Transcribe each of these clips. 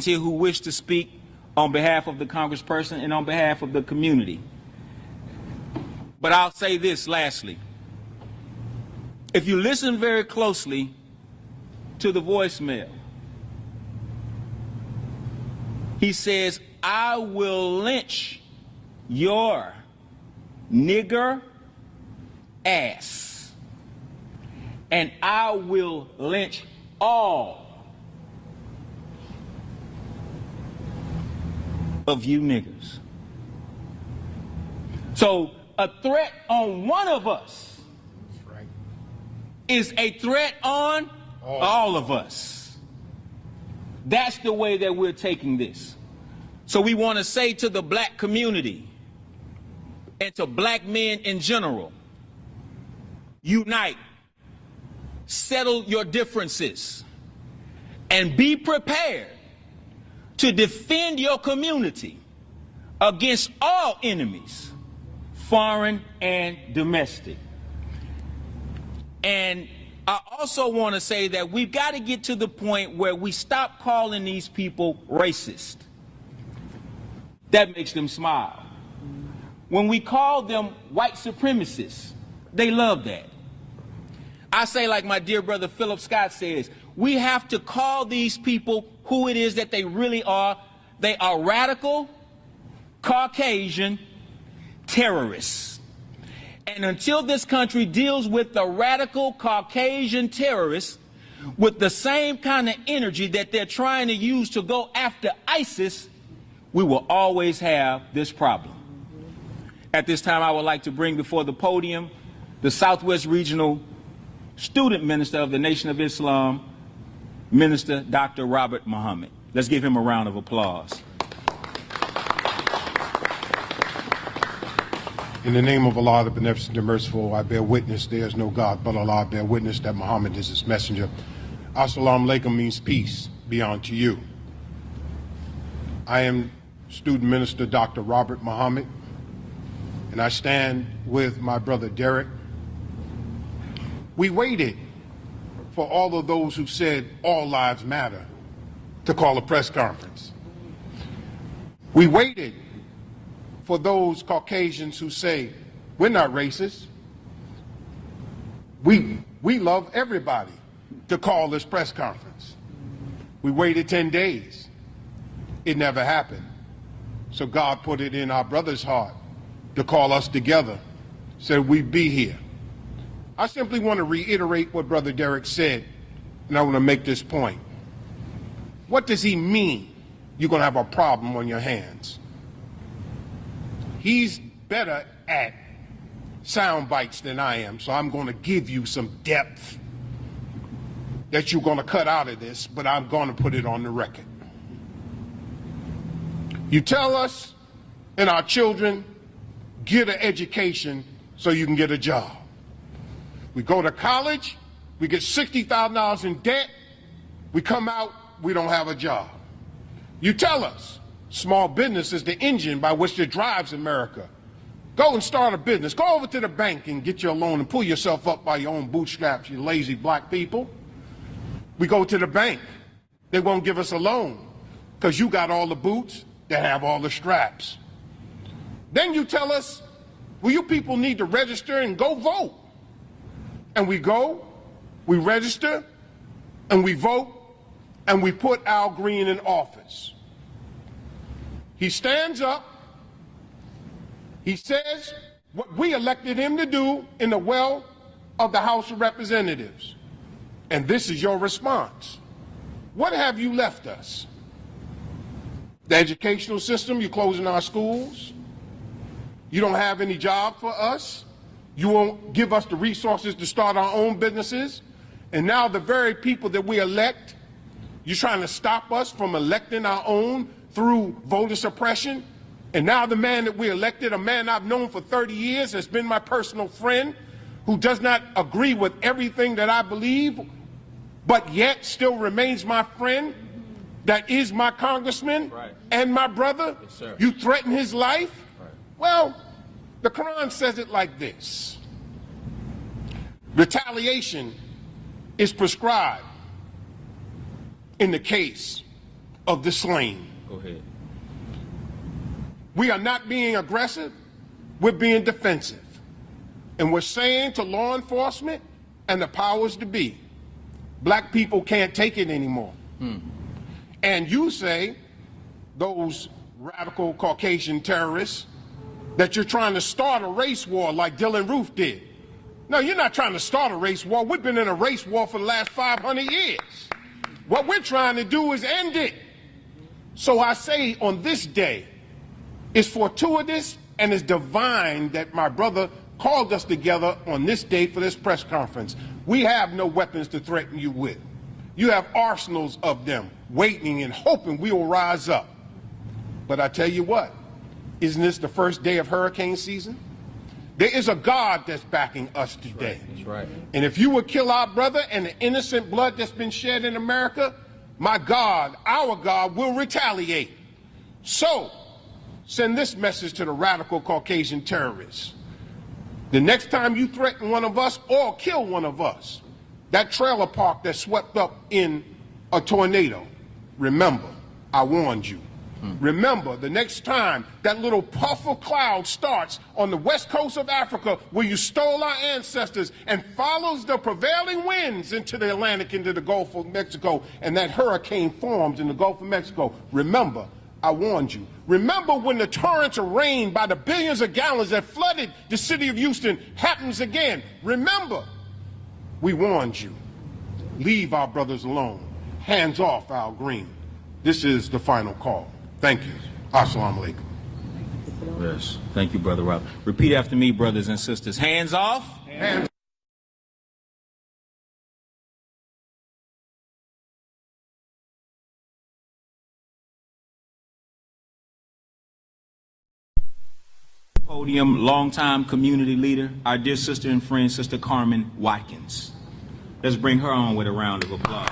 here who wish to speak on behalf of the congressperson and on behalf of the community. But I'll say this lastly. If you listen very closely to the voicemail, he says, I will lynch your nigger ass, and I will lynch all of you niggers. So a threat on one of us is a threat on all of us. That's the way that we're taking this. So we want to say to the black community and to black men in general, unite, settle your differences, and be prepared to defend your community against all enemies, foreign and domestic. And I also want to say that we've got to get to the point where we stop calling these people racist. That makes them smile. When we call them white supremacists, they love that. I say, like my dear brother Philip Scott says, we have to call these people who it is that they really are. They are radical, Caucasian terrorists. And until this country deals with the radical Caucasian terrorists with the same kind of energy that they're trying to use to go after ISIS, we will always have this problem. At this time, I would like to bring before the podium the Southwest Regional Student Minister of the Nation of Islam, Minister Dr. Robert Muhammad. Let's give him a round of applause. In the name of Allah, the Beneficent and Merciful, I bear witness there is no God but Allah. I bear witness that Muhammad is his messenger. Assalamu alaikum means peace be unto you. I am Student Minister Dr. Robert Muhammad, and I stand with my brother Derek. We waited for all of those who said all lives matter to call a press conference. We waited for those Caucasians who say, we're not racist. We love everybody to call this press conference. We waited 10 days. It never happened. So God put it in our brother's heart to call us together, said we'd be here. I simply want to reiterate what Brother Derek said, and I want to make this point. What does he mean you're going to have a problem on your hands? He's better at sound bites than I am, so I'm going to give you some depth that you're going to cut out of this, but I'm going to put it on the record. You tell us and our children, get an education so you can get a job. We go to college, we get $60,000 in debt, we come out, we don't have a job. You tell us small business is the engine by which it drives America. Go and start a business. Go over to the bank and get your loan and pull yourself up by your own bootstraps, you lazy black people. We go to the bank. They won't give us a loan because you got all the boots that have all the straps. Then you tell us, well, you people need to register and go vote. And we go, we register, and we vote, and we put Al Green in office. He stands up, he says what we elected him to do in the well of the House of Representatives. And this is your response. What have you left us? The educational system, you're closing our schools. You don't have any job for us. You won't give us the resources to start our own businesses. And now the very people that we elect, you're trying to stop us from electing our own through voter suppression. And now the man that we elected, a man I've known for 30 years, has been my personal friend, who does not agree with everything that I believe, but yet still remains my friend, that is my congressman and my brother. Yes, you threaten his life? Well, the Quran says it like this. Retaliation is prescribed in the case of the slain. Go ahead. We are not being aggressive, we're being defensive. And we're saying to law enforcement and the powers to be, black people can't take it anymore. And you say, those radical Caucasian terrorists, that you're trying to start a race war like Dylann Roof did. No, you're not trying to start a race war. We've been in a race war for the last 500 years. What we're trying to do is end it. So I say on this day, it's fortuitous and it's divine that my brother called us together on this day for this press conference. We have no weapons to threaten you with. You have arsenals of them waiting and hoping we will rise up. But I tell you what, isn't this the first day of hurricane season? There is a God that's backing us today. That's right. And if you would kill our brother and the innocent blood that's been shed in America, my God, our God, will retaliate. So, send this message to the radical Caucasian terrorists. The next time you threaten one of us or kill one of us, that trailer park that swept up in a tornado, remember, I warned you. Remember, the next time that little puff of cloud starts on the west coast of Africa where you stole our ancestors and follows the prevailing winds into the Atlantic, into the Gulf of Mexico, and that hurricane forms in the Gulf of Mexico, remember, I warned you. Remember when the torrents of rain by the billions of gallons that flooded the city of Houston happens again. Remember, we warned you. Leave our brothers alone. Hands off Al Green. This is the final call. Thank you. Assalamu alaikum. Yes. Thank you, Brother Rob. Repeat after me, brothers and sisters. Hands off. Hands Podium, longtime community leader, our dear sister and friend, Sister Carmen Watkins. Let's bring her on with a round of applause.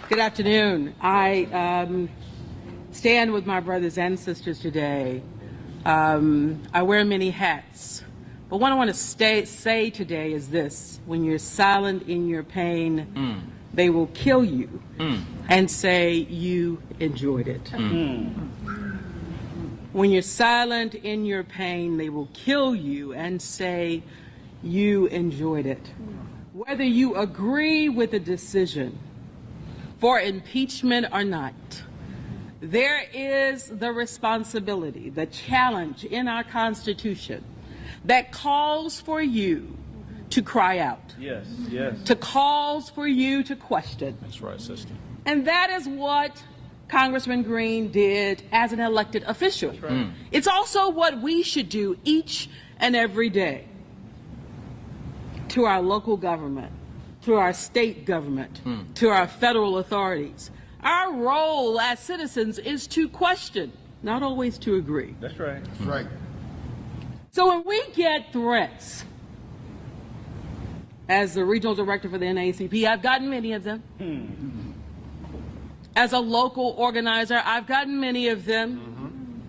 Good afternoon. I stand with my brothers and sisters today. I wear many hats, but what I want to say today is this: when you're silent in your pain, they will kill you and say you enjoyed it. When you're silent in your pain, they will kill you and say you enjoyed it. Whether you agree with the decision for impeachment or not, there is the responsibility, the challenge in our Constitution that calls for you to cry out. Yes, yes. To calls for you to question. That's right, sister. And that is what Congressman Green did as an elected official. That's right. It's also what we should do each and every day to our local government, to our state government, to our federal authorities. Our role as citizens is to question, not always to agree. That's right. That's right. So when we get threats, as the regional director for the NAACP, I've gotten many of them. As a local organizer, I've gotten many of them.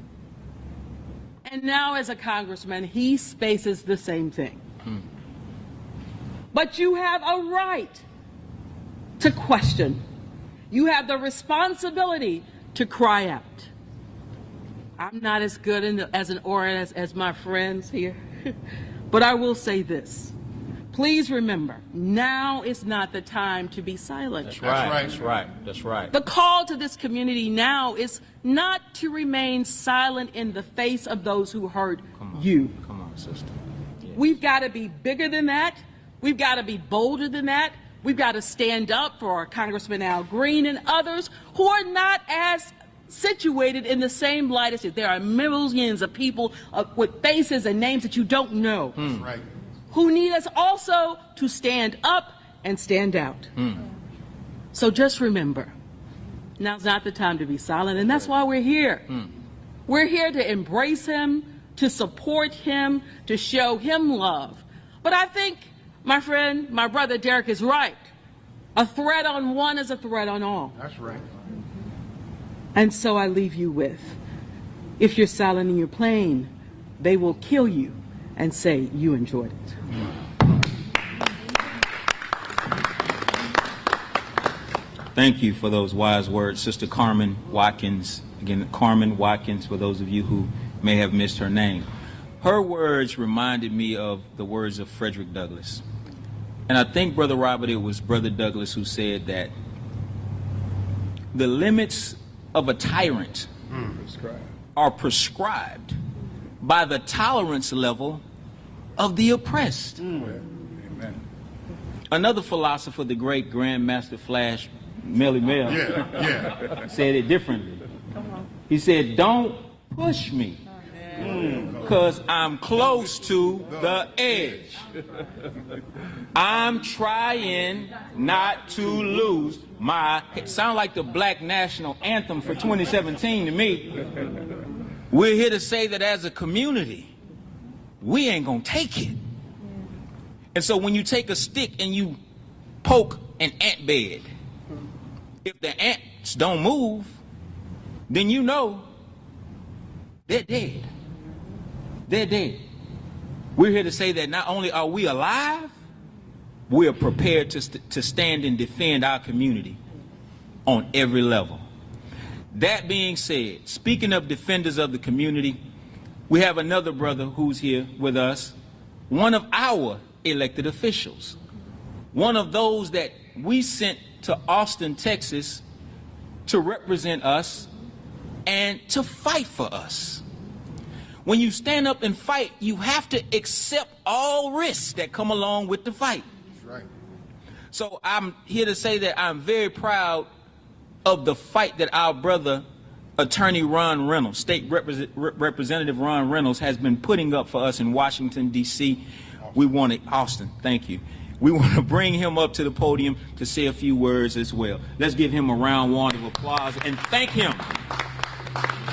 And now as a congressman, he faces the same thing. But you have a right to question. You have the responsibility to cry out. I'm not as good as an orator as my friends here, but I will say this. Please remember, now is not the time to be silent. That's right. That's right. That's right. The call to this community now is not to remain silent in the face of those who hurt you. Come on, sister. Yes. We've got to be bigger than that. We've got to be bolder than that. We've got to stand up for Congressman Al Green and others who are not as situated in the same light as you. There are millions of people with faces and names that you don't know. Right. Who need us also to stand up and stand out. So just remember, now's not the time to be silent, and that's why we're here. We're here to embrace him, to support him, to show him love. But I think, my friend, my brother Derek is right. A threat on one is a threat on all. That's right. And so I leave you with, if you're silent in your plane, they will kill you and say you enjoyed it. Thank you for those wise words, Sister Carmen Watkins. Again, Carmen Watkins, for those of you who may have missed her name. Her words reminded me of the words of Frederick Douglass. And I think, Brother Robert, it was Brother Douglass who said that the limits of a tyrant are prescribed by the tolerance level of the oppressed. Amen. Another philosopher, the great Grand Master Flash Melly Mel, said it differently. He said, don't push me, because I'm close to the edge. I'm trying not to lose my... It sounds like the Black National Anthem for 2017 to me. We're here to say that as a community, we ain't gonna take it. And so when you take a stick and you poke an ant bed, if the ants don't move, then you know they're dead. They're dead. We're here to say that not only are we alive, we are prepared to stand and defend our community on every level. That being said, speaking of defenders of the community, we have another brother who's here with us, one of our elected officials, one of those that we sent to Austin, Texas to represent us and to fight for us. When you stand up and fight, you have to accept all risks that come along with the fight. That's right. So I'm here to say that I'm very proud of the fight that our brother, Attorney Ron Reynolds, State Representative Ron Reynolds, has been putting up for us in Washington, D.C. We want to, Austin, thank you. We want to bring him up to the podium to say a few words as well. Let's give him a round of applause and thank him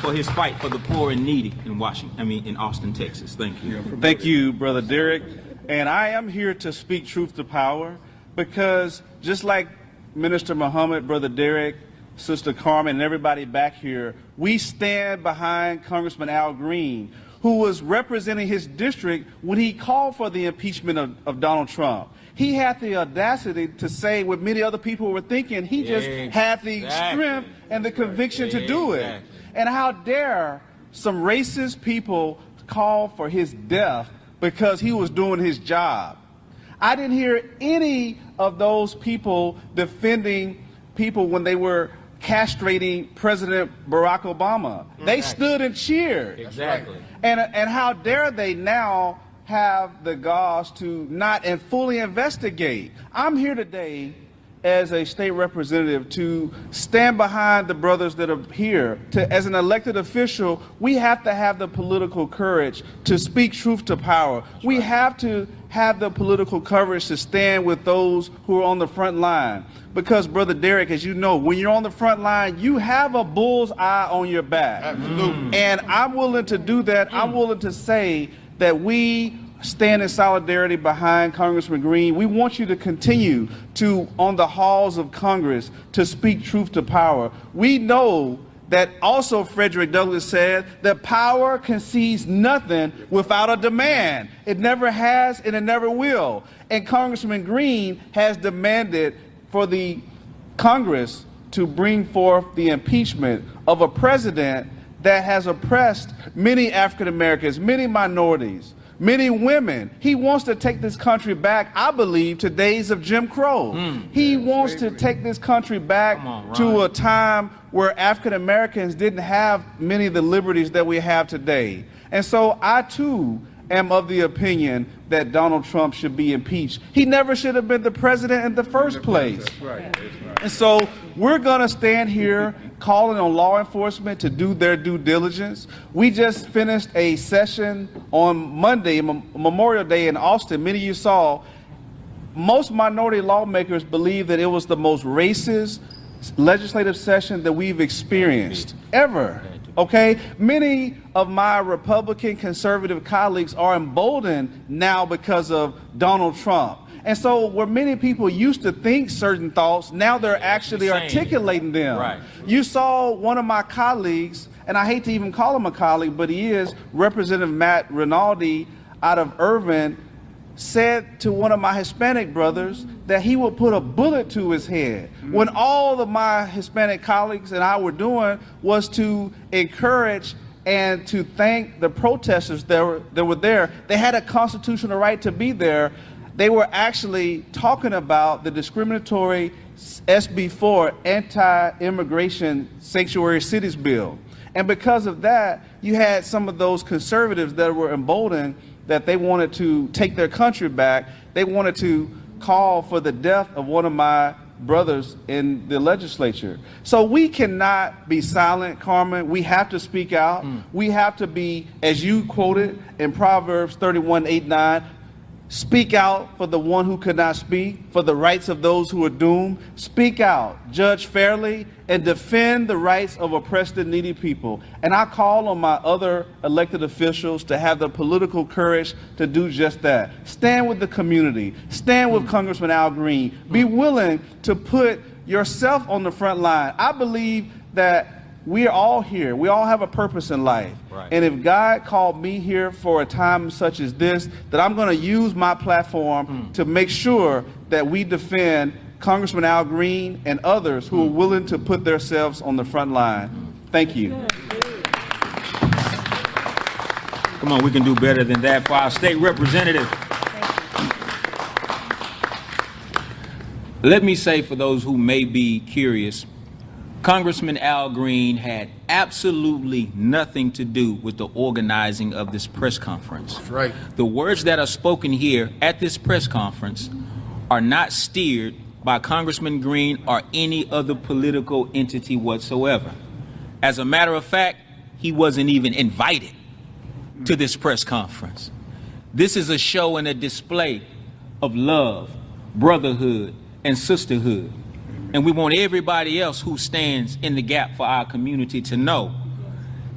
for his fight for the poor and needy in in Austin, Texas. Thank you. Thank you, Brother Derek. And I am here to speak truth to power, because just like Minister Muhammad, Brother Derek, Sister Carmen, and everybody back here, we stand behind Congressman Al Green, who was representing his district when he called for the impeachment of Donald Trump. He had the audacity to say what many other people were thinking. He just had the strength and the conviction to do it. And how dare some racist people call for his death because he was doing his job. I didn't hear any of those people defending people when they were castrating President Barack Obama. They stood and cheered. Exactly. And how dare they now have the gauze to not and fully investigate. I'm here today as a state representative to stand behind the brothers that are here. As an elected official, we have to have the political courage to speak truth to power. We have to have the political courage to stand with those who are on the front line. Because, Brother Derek, as you know, when you're on the front line, you have a bull's eye on your back. Absolutely. And I'm willing to do that. I'm willing to say that we stand in solidarity behind Congressman Green. We want you to continue to, on the halls of Congress, to speak truth to power. We know that also Frederick Douglass said that power concedes nothing without a demand. It never has and it never will. And Congressman Green has demanded for the Congress to bring forth the impeachment of a president that has oppressed many African Americans, many minorities, many women. He wants to take this country back, I believe, to days of Jim Crow. He wants to take this country back to a time where African Americans didn't have many of the liberties that we have today. And so I, too, am of the opinion that Donald Trump should be impeached. He never should have been the president in the first place. That's right. And so we're going to stand here calling on law enforcement to do their due diligence. We just finished a session on Monday, Memorial Day in Austin. Many of you saw. Most minority lawmakers believe that it was the most racist legislative session that we've experienced ever. Okay, many of my Republican conservative colleagues are emboldened now because of Donald Trump. And so where many people used to think certain thoughts, now they're actually articulating them. Right. You saw one of my colleagues, and I hate to even call him a colleague, but he is, Representative Matt Rinaldi out of Irvin, said to one of my Hispanic brothers that he would put a bullet to his head, when all of my Hispanic colleagues and I were doing was to encourage and to thank the protesters that were there. They had a constitutional right to be there. They were actually talking about the discriminatory SB 4 anti-immigration sanctuary cities bill. And because of that, you had some of those conservatives that were emboldened that they wanted to take their country back. They wanted to call for the death of one of my brothers in the legislature. So we cannot be silent, Carmen. We have to speak out. We have to be, as you quoted in Proverbs 31:8-9, speak out for the one who could not speak, for the rights of those who are doomed. Speak out, judge fairly, and defend the rights of oppressed and needy people. And I call on my other elected officials to have the political courage to do just that. Stand with the community. Stand with Congressman Al Green. Be willing to put yourself on the front line. I believe that we are all here. We all have a purpose in life. Right. And if God called me here for a time such as this, that I'm going to use my platform to make sure that we defend Congressman Al Green and others who are willing to put themselves on the front line. Thank you. Come on, we can do better than that for our state representative. Let me say, for those who may be curious, Congressman Al Green had absolutely nothing to do with the organizing of this press conference. That's right. The words that are spoken here at this press conference are not steered by Congressman Green or any other political entity whatsoever. As a matter of fact, he wasn't even invited to this press conference. This is a show and a display of love, brotherhood, and sisterhood. And we want everybody else who stands in the gap for our community to know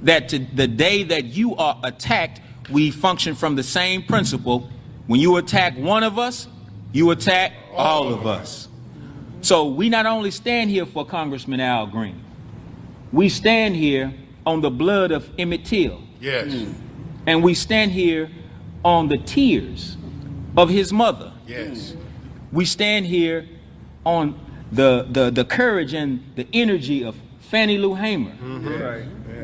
that the day that you are attacked, we function from the same principle. When you attack one of us, you attack all of us. So we not only stand here for Congressman Al Green, we stand here on the blood of Emmett Till. Yes. And we stand here on the tears of his mother. Yes. We stand here on the courage and the energy of Fannie Lou Hamer,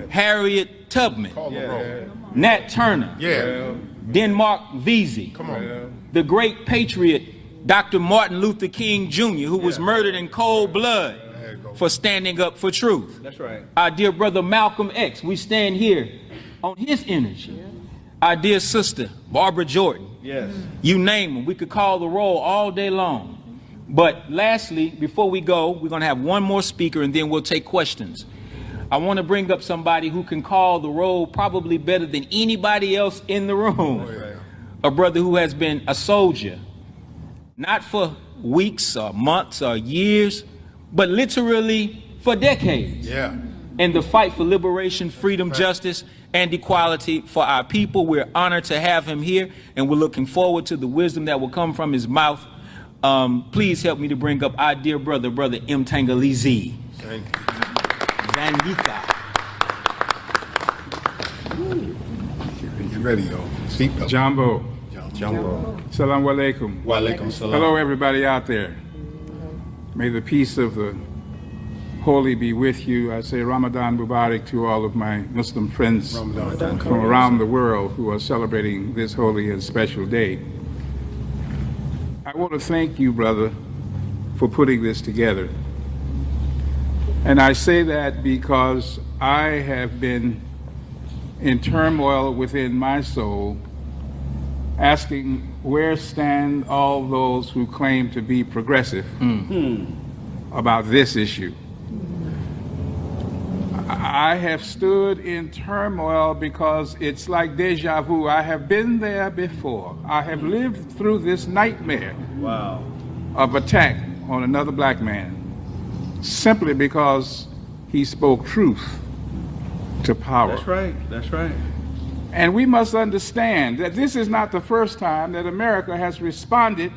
Harriet Tubman, Nat Turner, Denmark Vesey, the great patriot Dr. Martin Luther King Jr., who was murdered in cold blood for standing up for truth. That's right. Our dear brother Malcolm X, we stand here on his energy. Our dear sister Barbara Jordan. Yes. You name them. We could call the roll all day long. But lastly, before we go, we're going to have one more speaker and then we'll take questions. I want to bring up somebody who can call the roll probably better than anybody else in the room. A brother who has been a soldier, not for weeks or months or years, but literally for decades. In the fight for liberation, freedom, justice, and equality for our people. We're honored to have him here, and we're looking forward to the wisdom that will come from his mouth. Please help me to bring up our dear brother, Brother M. Tangalizi. Thank you. Zandika. You ready, yo? Seatbelt. Jumbo. Jumbo. Salam alaikum. Wa alaikum salam. Hello, everybody out there. May the peace of the Holy be with you. I say Ramadan Mubarak to all of my Muslim friends from around the world who are celebrating this holy and special day. I want to thank you, brother, for putting this together. And I say that because I have been in turmoil within my soul, asking where stand all those who claim to be progressive about this issue. I have stood in turmoil because it's like deja vu. I have been there before. I have lived through this nightmare of attack on another black man simply because he spoke truth to power. That's right. That's right. And we must understand that this is not the first time that America has responded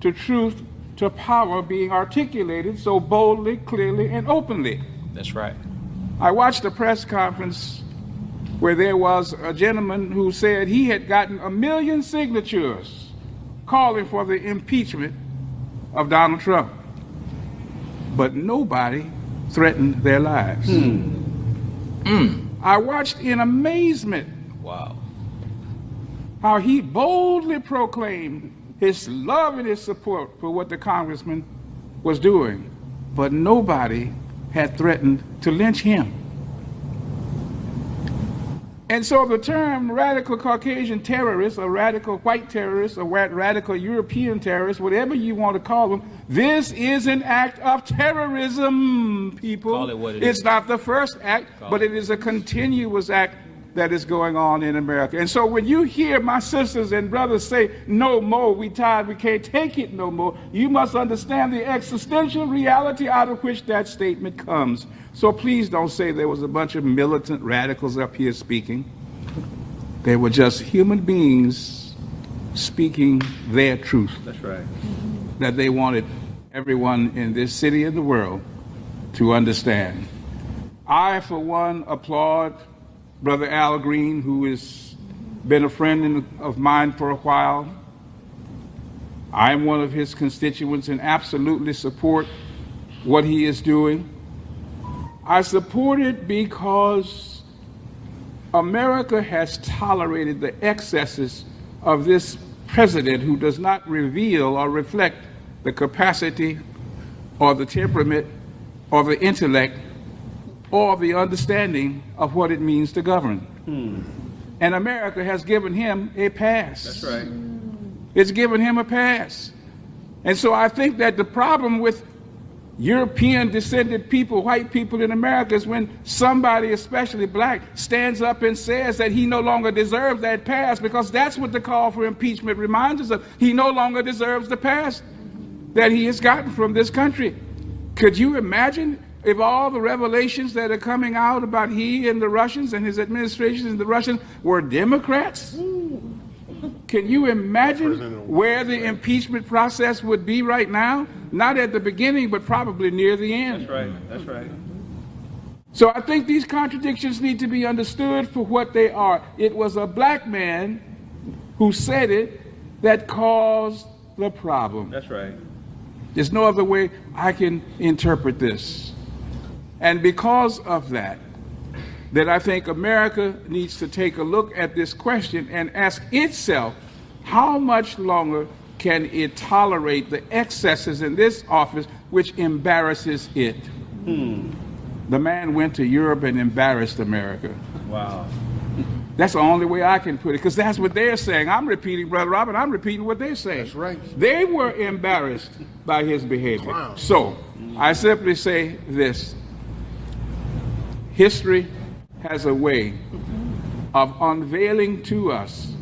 to truth to power being articulated so boldly, clearly, and openly. That's right. I watched a press conference where there was a gentleman who said he had gotten 1 million signatures calling for the impeachment of Donald Trump. But nobody threatened their lives. I watched in amazement how he boldly proclaimed his love and his support for what the congressman was doing, but nobody had threatened to lynch him. And so the term radical Caucasian terrorist, or radical white terrorist, or radical European terrorist, whatever you want to call them, this is an act of terrorism, people. Call it what it is. It's not the first act, but it is a continuous act that is going on in America. And so when you hear my sisters and brothers say, no more, we tired, we can't take it no more, you must understand the existential reality out of which that statement comes. So please don't say there was a bunch of militant radicals up here speaking. They were just human beings speaking their truth. That's right. That they wanted everyone in this city and the world to understand. I, for one, applaud Brother Al Green, who has been a friend of mine for a while. I'm one of his constituents and absolutely support what he is doing. I support it because America has tolerated the excesses of this president who does not reveal or reflect the capacity or the temperament or the intellect or the understanding of what it means to govern. And America has given him a pass. That's right. It's given him a pass. And so I think that the problem with European descended people, white people in America, is when somebody, especially black, stands up and says that he no longer deserves that pass, because that's what the call for impeachment reminds us of. He no longer deserves the pass that he has gotten from this country. Could you imagine if all the revelations that are coming out about he and the Russians and his administration and the Russians were Democrats? Can you imagine where the impeachment process would be right now? Not at the beginning, but probably near the end. That's right. That's right. So I think these contradictions need to be understood for what they are. It was a black man who said it that caused the problem. That's right. There's no other way I can interpret this. And because of that, I think America needs to take a look at this question and ask itself, how much longer can it tolerate the excesses in this office which embarrasses it? The man went to Europe and embarrassed America. Wow. That's the only way I can put it, because that's what they're saying. I'm repeating, Brother Robert, I'm repeating what they're saying. That's right. They were embarrassed by his behavior. Wow. So I simply say this. History has a way of unveiling to us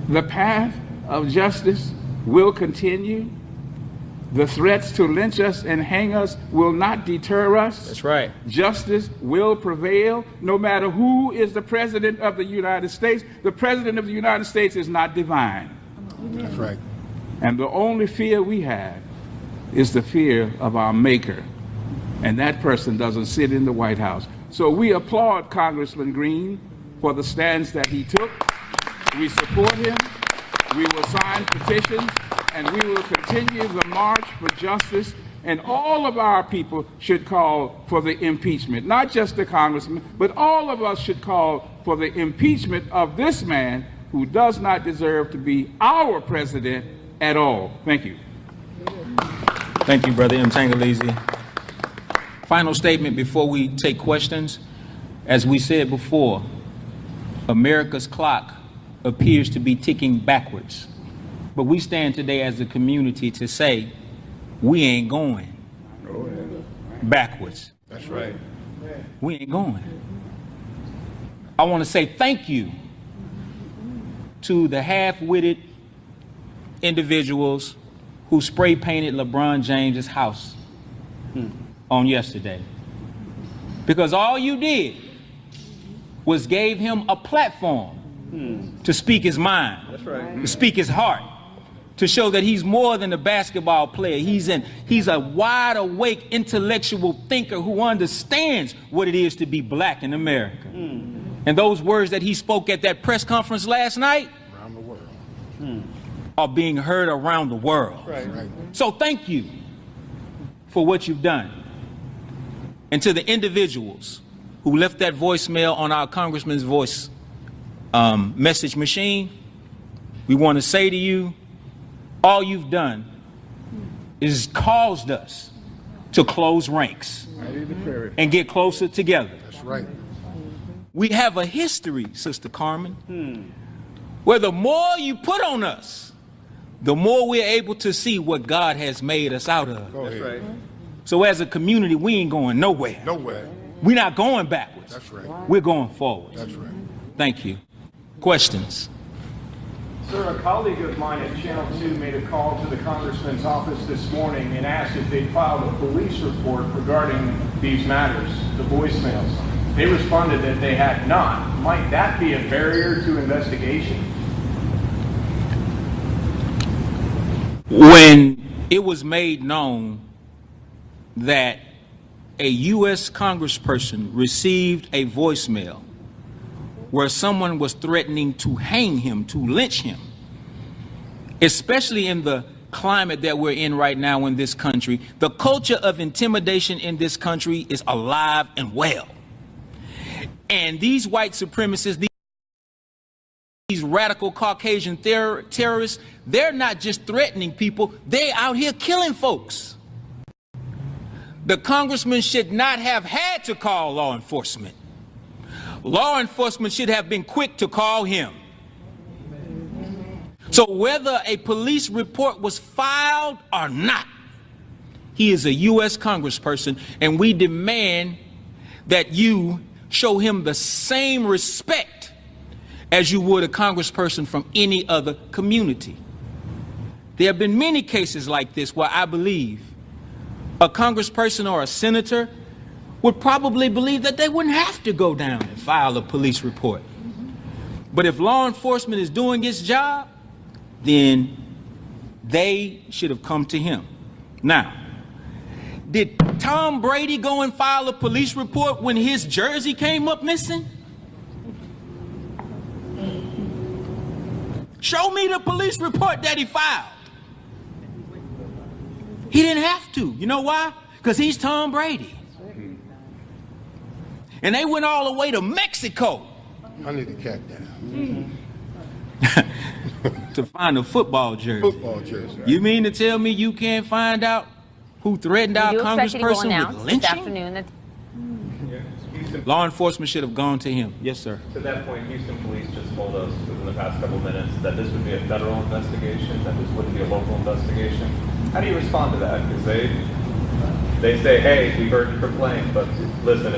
the path of justice will continue. The threats to lynch us and hang us will not deter us. That's right. Justice will prevail no matter who is the president of the United States. The president of the United States is not divine. That's right. And the only fear we have is the fear of our maker. And that person doesn't sit in the White House. So we applaud Congressman Green for the stance that he took. We support him. We will sign petitions, and we will continue the march for justice. And all of our people should call for the impeachment, not just the congressman, but all of us should call for the impeachment of this man who does not deserve to be our president at all. Thank you. Thank you, Brother M. Tangaleese. Final statement before we take questions. As we said before, America's clock appears to be ticking backwards. But we stand today as a community to say, we ain't going backwards. That's right. We ain't going. I want to say thank you to the half-witted individuals who spray painted LeBron James's house on yesterday. Because all you did was gave him a platform to speak his mind, That's right. to speak his heart, to show that he's more than a basketball player. He's a wide awake intellectual thinker who understands what it is to be black in America. And those words that he spoke at that press conference last night, Around the world. are being heard around the world. So thank you for what you've done. And to the individuals who left that voicemail on our Congressman's voice message machine, we want to say to you, all you've done is caused us to close ranks and get closer together. That's right. We have a history, Sister Carmen, where the more you put on us, the more we're able to see what God has made us out of. Go ahead. Right. So as a community, we ain't going nowhere. Nowhere. We're not going backwards. That's right. We're going forward. That's right. Thank you. Questions? Sir, a colleague of mine at Channel 2 made a call to the congressman's office this morning and asked if they'd filed a police report regarding these matters, the voicemails. They responded that they had not. Might that be a barrier to investigation? When it was made known that a U.S. congressperson received a voicemail where someone was threatening to hang him, to lynch him, especially in the climate that we're in right now in this country, the culture of intimidation in this country is alive and well. And these white supremacists, these radical Caucasian terrorists, they're not just threatening people, they're out here killing folks. The congressman should not have had to call law enforcement. Law enforcement should have been quick to call him. So whether a police report was filed or not, he is a U.S. congressperson, and we demand that you show him the same respect as you would a congressperson from any other community. There have been many cases like this where I believe a congressperson or a senator would probably believe that they wouldn't have to go down and file a police report. But if law enforcement is doing its job, then they should have come to him. Now, did Tom Brady go and file a police report when his jersey came up missing? Show me the police report that he filed. He didn't have to. You know why? Because he's Tom Brady. And they went all the way to Mexico I need to cat down. to find a football jersey. Football jersey. You mean to tell me you can't find out who threatened our congressperson with lynching? Afternoon that Law enforcement should have gone to him. Yes, sir. To that point, Houston police just told us within the past couple minutes that this would be a federal investigation, that this wouldn't be a local investigation. How do you respond to that? Because they say, hey, we heard you complain, but listen,